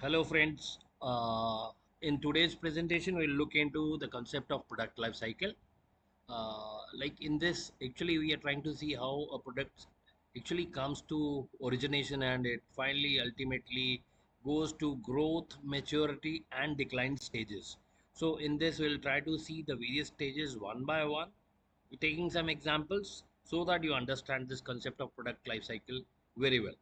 Hello friends. In today's presentation, we'll look into the concept of product life cycle. Like in this, actually, we are trying to see how a product actually comes to origination and it finally ultimately goes to growth, maturity, and decline stages. So in this, we'll try to see the various stages one by one, taking some examples so that you understand this concept of product life cycle very well.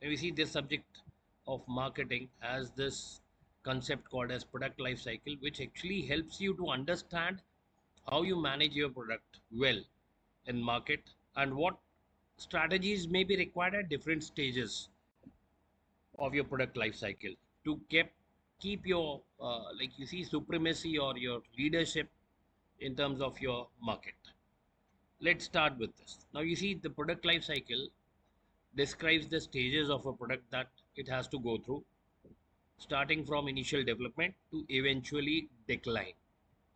And we see this subject of marketing has this concept called as product life cycle, which actually helps you to understand how you manage your product well in market and what strategies may be required at different stages of your product life cycle to keep your like you see supremacy or your leadership in terms of your market. Let's start with this. Now you see the product life cycle describes the stages of a product that it has to go through, starting from initial development to eventually decline.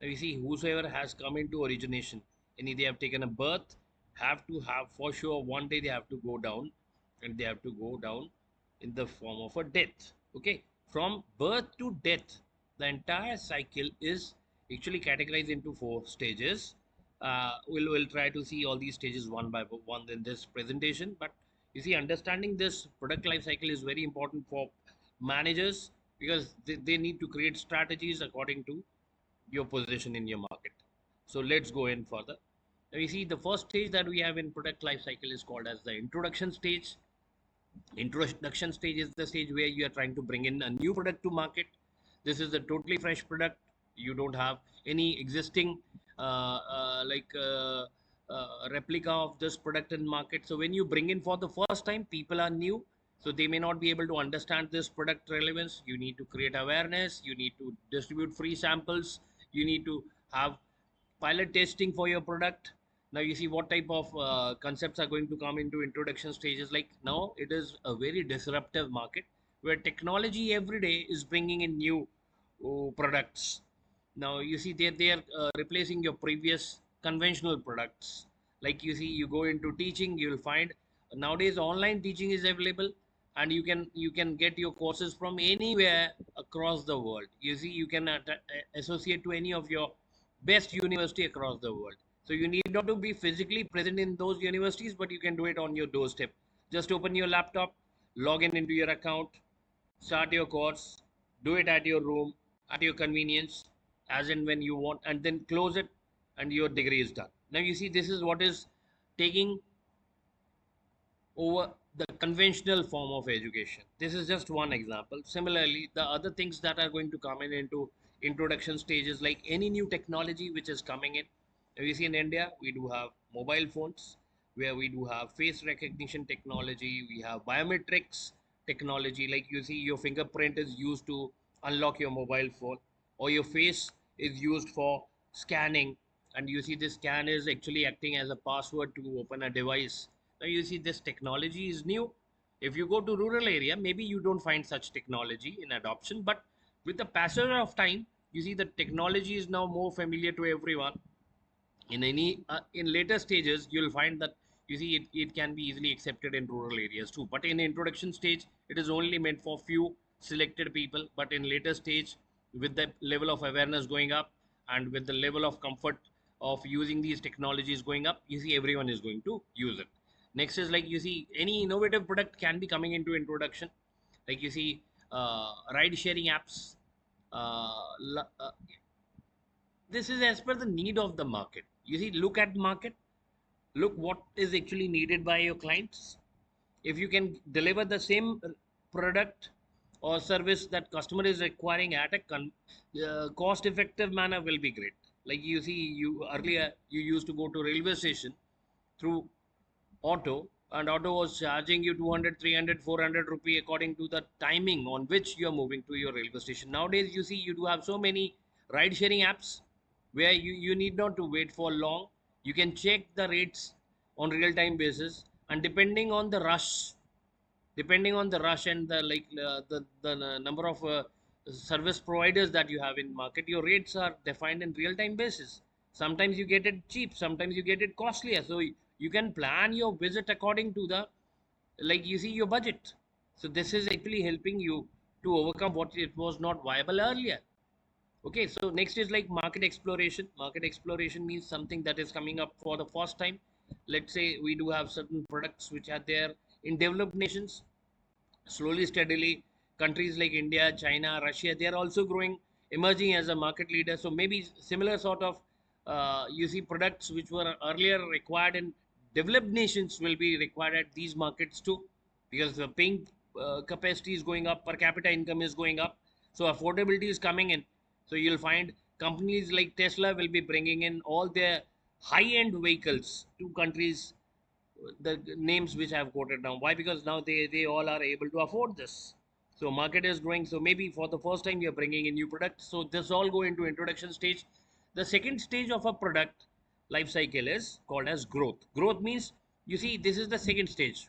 Now you see, whosoever has come into origination and they have taken a birth, have to have for sure one day they have to go down, and they have to go down in the form of a death. Okay, from birth to death, the entire cycle is actually categorized into four stages. We'll try to see all these stages one by one in this presentation. But you see, understanding this product life cycle is very important for managers because they need to create strategies according to your position in your market. So let's go in further. Now you see the first stage that we have in product life cycle is called as the introduction stage. Introduction stage is the stage where you are trying to bring in a new product to market. This is a totally fresh product. You don't have any existing replica of this product in market. So when you bring in for the first time, people are new, so they may not be able to understand this product relevance. You need to create awareness, you need to distribute free samples, you need to have pilot testing for your product. Now you see what type of concepts are going to come into introduction stages. Like now it is a very disruptive market where technology every day is bringing in new products. Now you see they are replacing your previous conventional products. Like you see, you go into teaching, you will find nowadays online teaching is available, and you can get your courses from anywhere across the world. You see, you can associate to any of your best university across the world. So you need not to be physically present in those universities, but you can do it on your doorstep. Just open your laptop, log in into your account, start your course, do it at your room, at your convenience, as and when you want, and then close it, and your degree is done. Now you see, this is what is taking over the conventional form of education. This is just one example. Similarly, the other things that are going to come in into introduction stages, like any new technology which is coming in. We see in India, we do have mobile phones, where we do have face recognition technology, we have biometrics technology, like you see your fingerprint is used to unlock your mobile phone, or your face is used for scanning, and you see this scan is actually acting as a password to open a device. Now you see this technology is new. If you go to rural area, maybe you don't find such technology in adoption, but with the passage of time, you see the technology is now more familiar to everyone. In any in later stages, you'll find that you see it can be easily accepted in rural areas too. But in introduction stage, it is only meant for few selected people. But in later stage, with the level of awareness going up and with the level of comfort of using these technologies going up, you see everyone is going to use it. Next is like you see any innovative product can be coming into introduction. Like you see ride sharing apps. This is as per the need of the market. You see, look at market, look what is actually needed by your clients. If you can deliver the same product or service that customer is requiring at a cost effective manner, will be great. Like you see, you earlier you used to go to railway station through auto, and auto was charging you 200, 300, 400 rupee according to the timing on which you are moving to your railway station. Nowadays you see you do have so many ride sharing apps where you need not to wait for long. You can check the rates on real time basis, and depending on the rush and the number of service providers that you have in market, your rates are defined in real time basis. Sometimes you get it cheap, sometimes you get it costlier, so you can plan your visit according to the, like you see, your budget. So this is actually helping you to overcome what it was not viable earlier. Okay, so next is like market exploration. Market exploration means something that is coming up for the first time. Let's say we do have certain products which are there in developed nations. Slowly, steadily, countries like India, China, Russia, they are also growing, emerging as a market leader. So maybe similar sort of you see products which were earlier required in developed nations will be required at these markets too, because the paying capacity is going up, per capita income is going up, so affordability is coming in. So you'll find companies like Tesla will be bringing in all their high-end vehicles to countries, the names which I have quoted now. Why? Because now they all are able to afford this. So market is growing. So maybe for the first time you're bringing in new product. So this all go into introduction stage. The second stage of a product life cycle is called as growth. Growth means, you see, this is the second stage.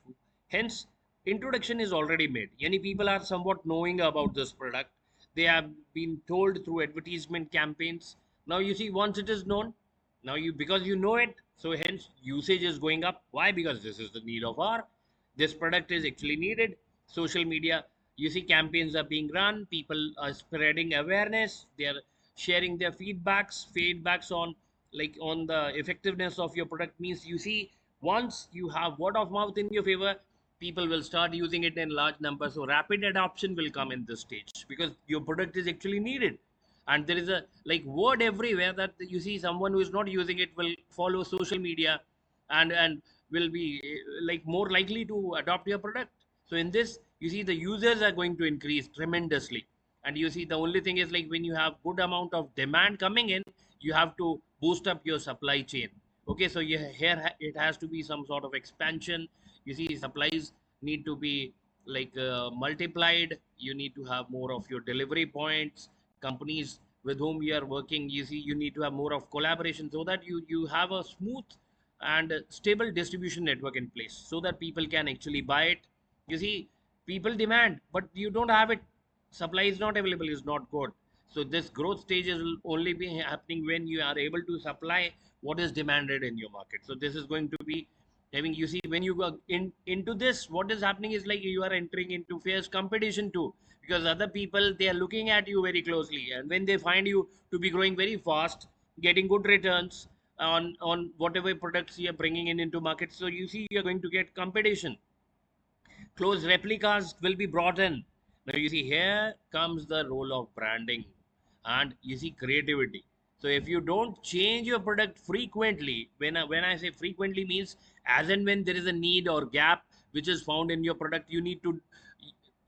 Hence, introduction is already made. Many people are somewhat knowing about this product. They have been told through advertisement campaigns. Now you see, once it is known, now you, because you know it, so hence usage is going up. Why? Because this is the need of our, this product is actually needed. Social media, you see, campaigns are being run, people are spreading awareness, they are sharing their feedbacks on, like, on the effectiveness of your product. Means, you see, once you have word of mouth in your favor, people will start using it in large numbers. So rapid adoption will come in this stage because your product is actually needed, and there is a like word everywhere that you see someone who is not using it will follow social media, and will be like more likely to adopt your product. So in this, you see, the users are going to increase tremendously. And you see, the only thing is, like, when you have good amount of demand coming in, you have to boost up your supply chain. Okay, so here it has to be some sort of expansion. You see, supplies need to be like multiplied. You need to have more of your delivery points. Companies with whom you are working, you see, you need to have more of collaboration, so that you have a smooth and stable distribution network in place, so that people can actually buy it. You see, people demand, but you don't have it, supply is not available, is not good. So this growth stage is only be happening when you are able to supply what is demanded in your market. So this is going to be having, you see, when you go into this, what is happening is, like, you are entering into fierce competition too, because other people, they are looking at you very closely, and when they find you to be growing very fast, getting good returns on whatever products you are bringing in into market, so you see, you are going to get competition. Close replicas will be brought in. Now you see, here comes the role of branding, and you see, creativity. So if you don't change your product frequently, when I say frequently, means as and when there is a need or gap which is found in your product, you need to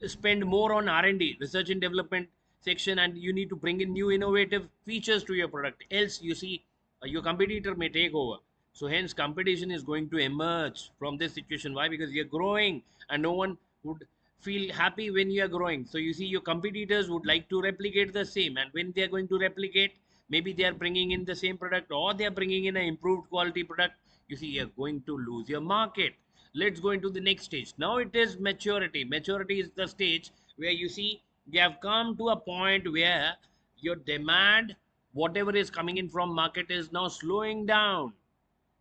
spend more on R&D, research and development section, and you need to bring in new innovative features to your product. Else, you see, your competitor may take over. So hence, competition is going to emerge from this situation. Why? Because you're growing, and no one would feel happy when you are growing. So you see, your competitors would like to replicate the same, and when they are going to replicate, maybe they are bringing in the same product, or they are bringing in an improved quality product. You see, you're going to lose your market. Let's go into the next stage. Now it is maturity. Maturity is the stage where, you see, you have come to a point where your demand, whatever is coming in from market, is now slowing down.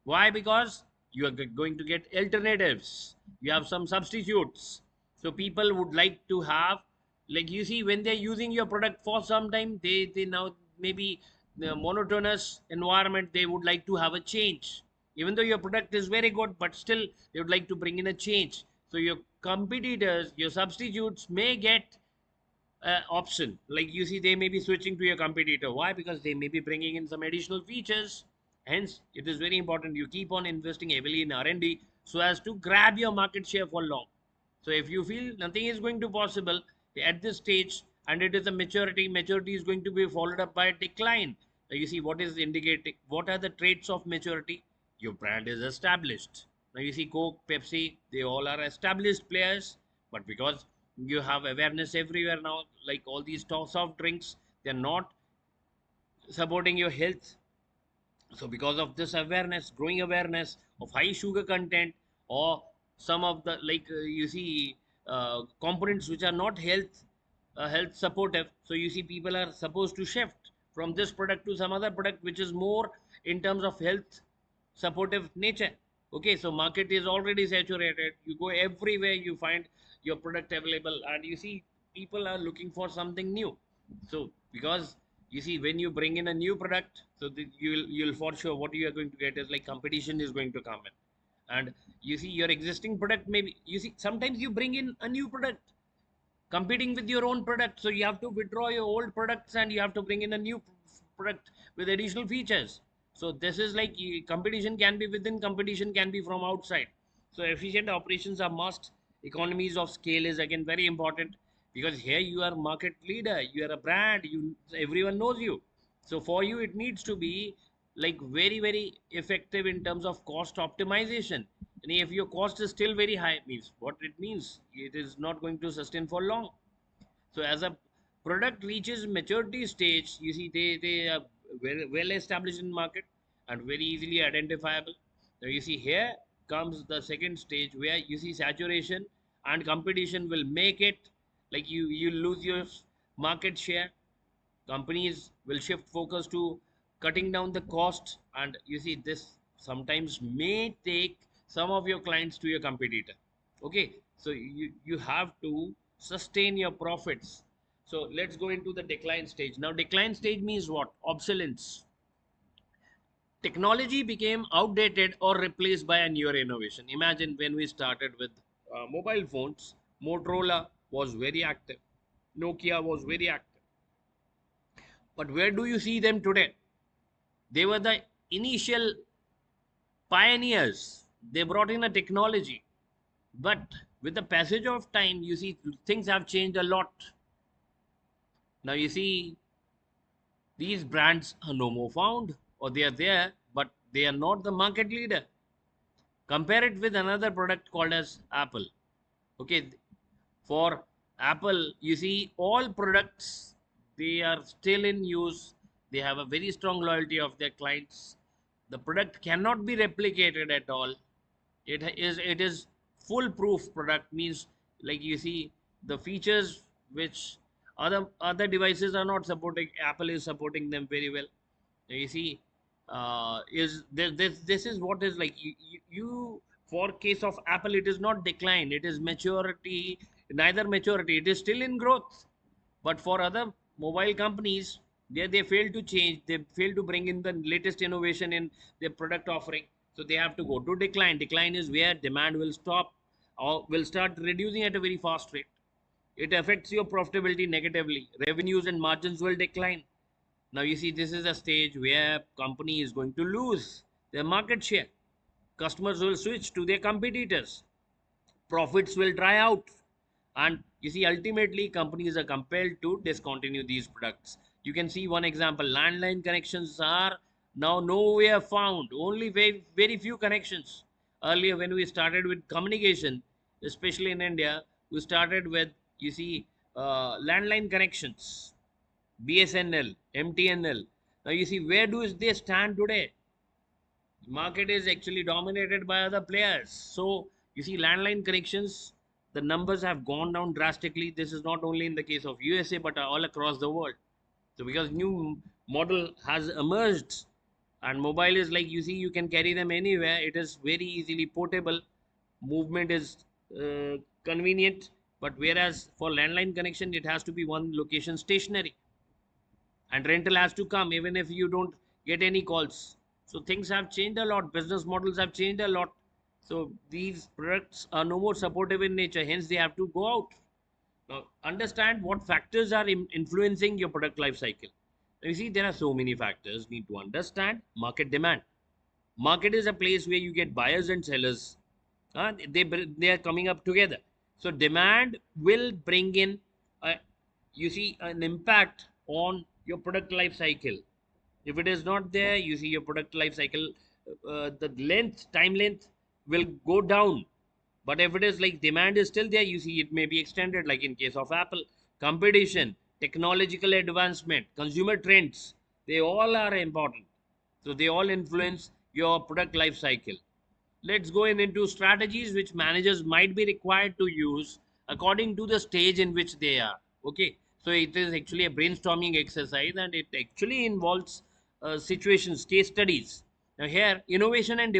Why? Because you are going to get alternatives. You have some substitutes. So people would like to have, like, you see, when they're using your product for some time, they now, maybe the monotonous environment, they would like to have a change. Even though your product is very good, but still they would like to bring in a change. So your competitors, your substitutes may get option. Like, you see, they may be switching to your competitor. Why? Because they may be bringing in some additional features. Hence, it is very important you keep on investing heavily in R&D, so as to grab your market share for long. So if you feel nothing is going to possible at this stage, and it is a maturity is going to be followed up by a decline. Now you see, what is indicating, what are the traits of maturity? Your brand is established. Now you see, Coke, Pepsi, they all are established players, but because you have awareness everywhere now, like all these soft drinks, they're not supporting your health. So because of this awareness, growing awareness of high sugar content, or some of the, like, you see, components which are not health supportive, so you see, people are supposed to shift from this product to some other product which is more in terms of health supportive nature. Okay, so market is already saturated, you go everywhere, you find your product available, and you see, people are looking for something new. So because you see, when you bring in a new product, so you'll for sure what you are going to get is like competition is going to come in. And you see your existing product, maybe you see sometimes you bring in a new product competing with your own product, so you have to withdraw your old products and you have to bring in a new product with additional features. So this is like competition can be within, competition can be from outside. So efficient operations are must. Economies of scale is again very important, because here you are market leader, you are a brand, you everyone knows you. So for you it needs to be like very effective in terms of cost optimization. And if your cost is still very high, means what it means, it is not going to sustain for long. So as a product reaches maturity stage, you see they are well established in market and very easily identifiable. Now you see here comes the second stage where you see saturation and competition will make it like you lose your market share. Companies will shift focus to cutting down the cost, and you see this sometimes may take some of your clients to your competitor. Okay, so you have to sustain your profits. So let's go into the decline stage. Now decline stage means what? Obsolescence. Technology became outdated or replaced by a newer innovation. Imagine when we started with mobile phones, Motorola was very active, Nokia was very active, but where do you see them today? They were the initial pioneers. They brought in a technology. But with the passage of time, you see things have changed a lot. Now you see these brands are no more found, or they are there, but they are not the market leader. Compare it with another product called as Apple. Okay, for Apple, you see all products, they are still in use. They have a very strong loyalty of their clients. The product cannot be replicated at all. It is foolproof product, means like you see the features which other devices are not supporting, Apple is supporting them very well. You see, is this is what is like you for case of Apple, it is not decline, it is maturity. Neither maturity, it is still in growth. But for other mobile companies, they fail to change, they fail to bring in the latest innovation in their product offering. So they have to go to decline. Decline is where demand will stop or will start reducing at a very fast rate. It affects your profitability negatively, revenues and margins will decline. Now you see this is a stage where company is going to lose their market share. Customers will switch to their competitors. Profits will dry out. And you see ultimately companies are compelled to discontinue these products. You can see one example, landline connections are now nowhere found, only very few connections. Earlier when we started with communication, especially in India, we started with, you see, landline connections, BSNL, MTNL. Now you see where do they stand today? Market is actually dominated by other players. So you see landline connections, the numbers have gone down drastically. This is not only in the case of USA but all across the world. So because new model has emerged, and mobile is like, you see, you can carry them anywhere, it is very easily portable, movement is convenient. But whereas for landline connection it has to be one location stationary, and rental has to come even if you don't get any calls. So things have changed a lot, business models have changed a lot. So these products are no more supportive in nature, hence they have to go out. Now understand what factors are influencing your product life cycle. Now, you see there are so many factors need to understand. Market demand. Market is a place where you get buyers and sellers. They are coming up together. So demand will bring in a, you see, an impact on your product life cycle. If it is not there, you see your product life cycle, the time length will go down. But if it is like demand is still there, you see it may be extended, like in case of Apple. Competition, technological advancement, consumer trends, they all are important. So they all influence your product life cycle. Let's go into strategies which managers might be required to use according to the stage in which they are. Okay, so it is actually a brainstorming exercise, and it actually involves situations, case studies. Now here innovation and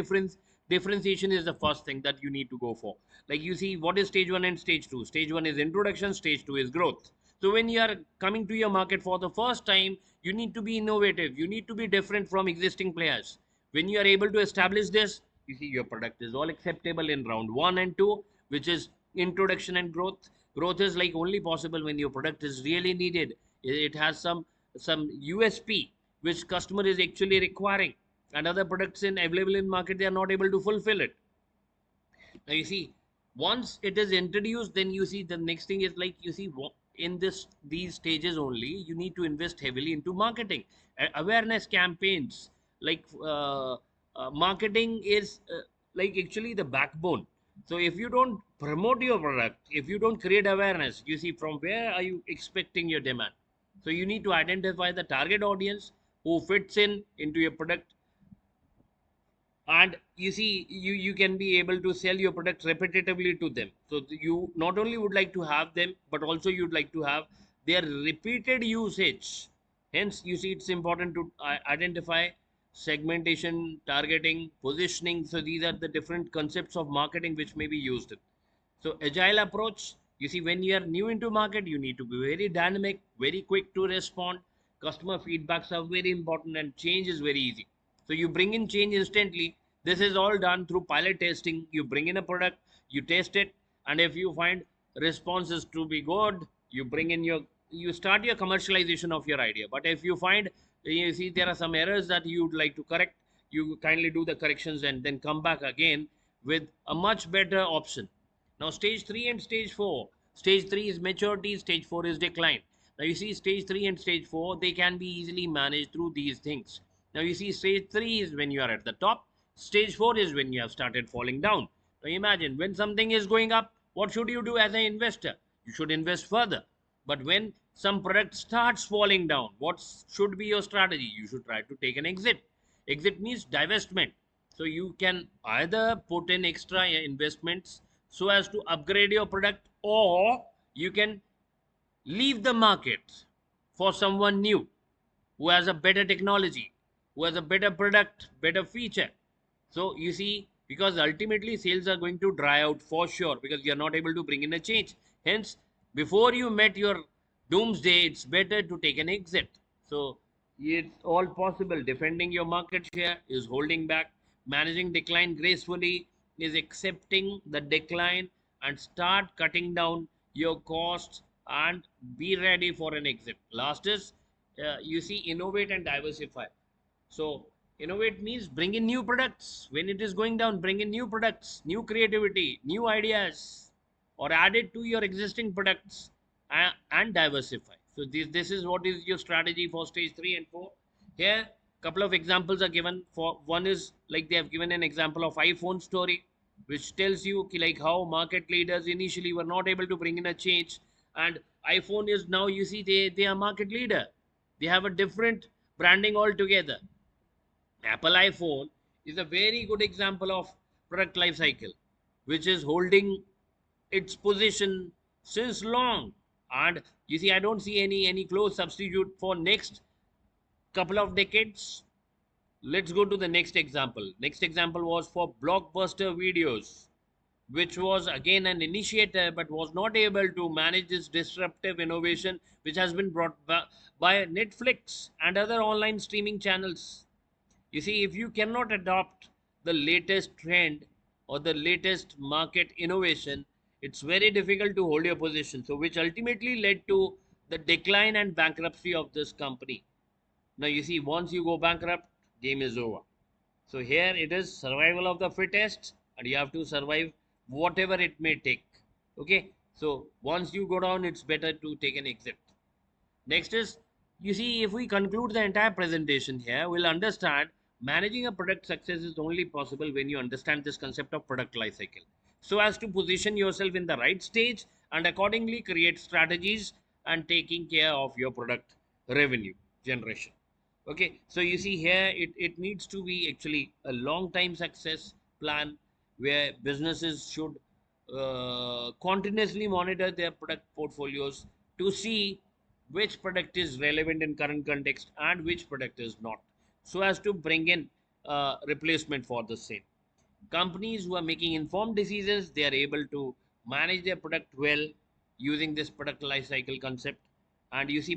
differentiation is the first thing that you need to go for. Like you see, what is stage 1 and stage 2? Stage 1 is introduction, stage 2 is growth. So when you are coming to your market for the first time, you need to be innovative, you need to be different from existing players. When you are able to establish this, you see your product is all acceptable in round 1 and 2, which is introduction and growth. Growth is like only possible when your product is really needed. It has some USP which customer is actually requiring, and other products in available in market, they are not able to fulfill it. Now you see, once it is introduced, then you see the next thing is like, you see, in these stages only you need to invest heavily into marketing, awareness campaigns. Like marketing is like actually the backbone. So if you don't promote your product, if you don't create awareness, you see, from where are you expecting your demand? So you need to identify the target audience who fits in into your product, and you see, you can be able to sell your product repetitively to them. So you not only would like to have them, but also you'd like to have their repeated usage. Hence you see, it's important to identify segmentation, targeting, positioning. So these are the different concepts of marketing which may be used. So agile approach, you see, when you are new into market, you need to be very dynamic, very quick to respond. Customer feedbacks are very important, and change is very easy. So you bring in change instantly. This is all done through pilot testing. You bring in a product, you test it, and if you find responses to be good, you bring in your, you start your commercialization of your idea. But if you find, you see, there are some errors that you would like to correct, you kindly do the corrections and then come back again with a much better option. Now stage 3 and stage 4. Stage 3 is maturity, stage 4 is decline. Now you see, stage 3 and stage 4, they can be easily managed through these things. Now you see, stage 3 is when you are at the top, stage 4 is when you have started falling down. Now imagine, when something is going up, what should you do as an investor? You should invest further. But when some product starts falling down, what should be your strategy? You should try to take an exit. Exit means divestment. So you can either put in extra investments so as to upgrade your product, or you can leave the market for someone new who has a better technology, who has a better product, better feature. So you see, because ultimately sales are going to dry out for sure, because you're not able to bring in a change. Hence, before you met your doomsday, it's better to take an exit. So it's all possible. Defending your market share is holding back. Managing decline gracefully is accepting the decline and start cutting down your costs and be ready for an exit. Last is, you see, innovate and diversify. So innovate means bring in new products. When it is going down, bring in new products, new creativity, new ideas, or add it to your existing products, and diversify. So this is what is your strategy for stage 3 and 4. Here, couple of examples are given. For one is like, they have given an example of iPhone story, which tells you like how market leaders initially were not able to bring in a change, and iPhone is now, you see, they are market leader. They have a different branding altogether. Apple iPhone is a very good example of product life cycle, which is holding its position since long. And you see, I don't see any close substitute for next couple of decades. Let's go to the next example. Next example was for Blockbuster Videos, which was again an initiator but was not able to manage this disruptive innovation which has been brought by Netflix and other online streaming channels. You see, if you cannot adopt the latest trend or the latest market innovation, it's very difficult to hold your position. So, which ultimately led to the decline and bankruptcy of this company. Now, you see, once you go bankrupt, game is over. So, here it is survival of the fittest, and you have to survive whatever it may take. Okay, so once you go down, it's better to take an exit. Next is, you see, if we conclude the entire presentation here, we'll understand managing a product success is only possible when you understand this concept of product life cycle. So as to position yourself in the right stage and accordingly create strategies and taking care of your product revenue generation. Okay, so you see here, it needs to be actually a long time success plan where businesses should continuously monitor their product portfolios to see which product is relevant in current context and which product is not, so as to bring in replacement for the same. Companies who are making informed decisions, they are able to manage their product well using this product life cycle concept. And you see,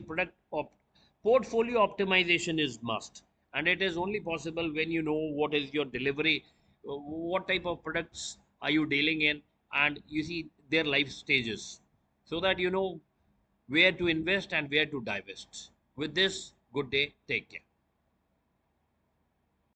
portfolio optimization is must, and it is only possible when you know what is your delivery, what type of products are you dealing in, and you see their life stages, so that you know where to invest and where to divest. With this, good day, take care.